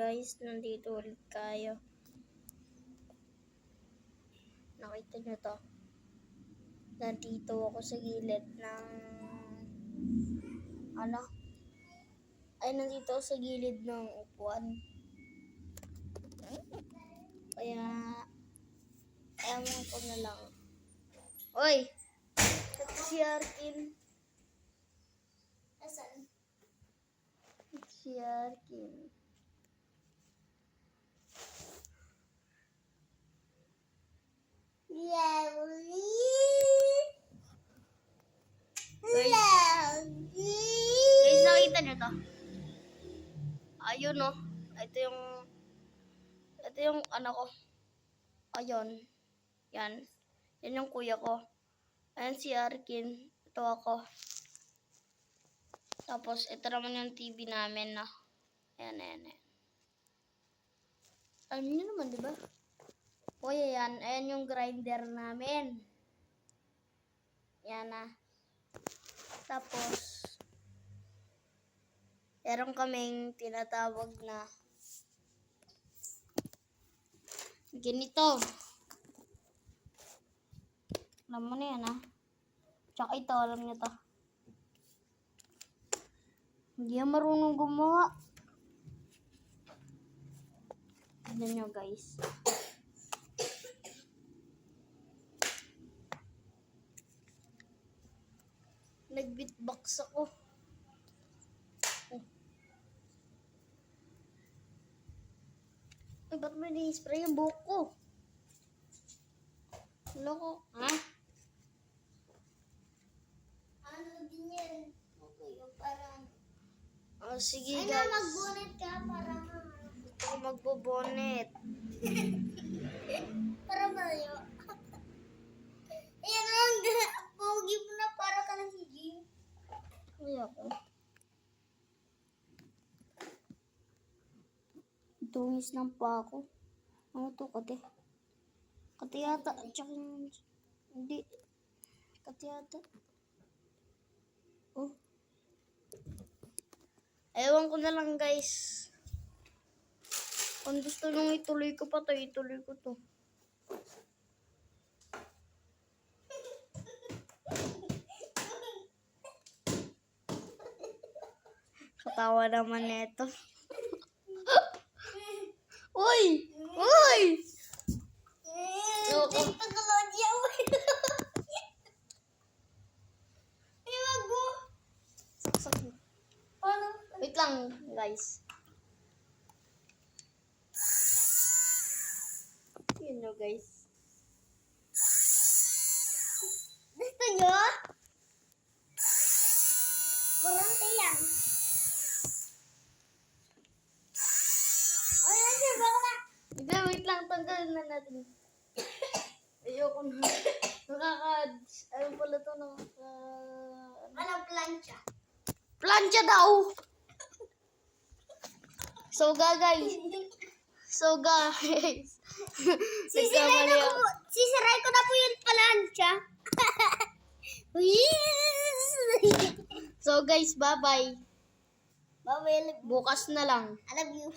guys, nandito ulit tayo. Nakita nyo to? Nandito ako sa gilid ng nandito ako sa gilid ng upuan. Kaya ewan ko na lang. Oy! Si Arkin. Asan? Si Arkin. Guys, nakita nyo to? Ayun oh. Ito yung anak ko. Ayun. Yan. Yan yung kuya ko. Ayan si Arkin. Ito ako. Tapos, ito naman yung TV namin na. Ayan. Alam nyo naman, di ba? O, ayan. Ayan yung grinder namin. Yan na. Tapos, meron kaming tinatawag na ganito. Alam mo na yan, ha? Tsaka ito, alam niyo to. Hindi yan marunong gumawa. Tignan nyo, guys. Nag-beatbox ako. Ay, ba't may ni-spray yung buhok ko? Loko. Ha? Ano din yan? Okay, parang... Oh, sige guys. Ano, mag-bonnet ka para... Ito ko magbo-bonnet. Para malayo. Ayan ang pogi mo na para ka ng higing. Ay ako. Tungis lang pa ako. Ano to, kate? Kate yata. Tsaka hindi. Kate yata. Oh. Ewan ko na lang, guys. Kung gusto nung ituloy ko pa to, ituloy ko to. Katawa naman neto. Uy! Uy! Loko. Wait lang, guys. Yun no, guys. Gusto nyo? Kurante yan. Wait lang, tanggalin na natin. Ayoko na. Ayun pala to, Anong plancha? Plancha daw! So guys. Sisiray ko na po yung plancha. So guys, bye-bye. Bye-bye. Bukas na lang. I love you.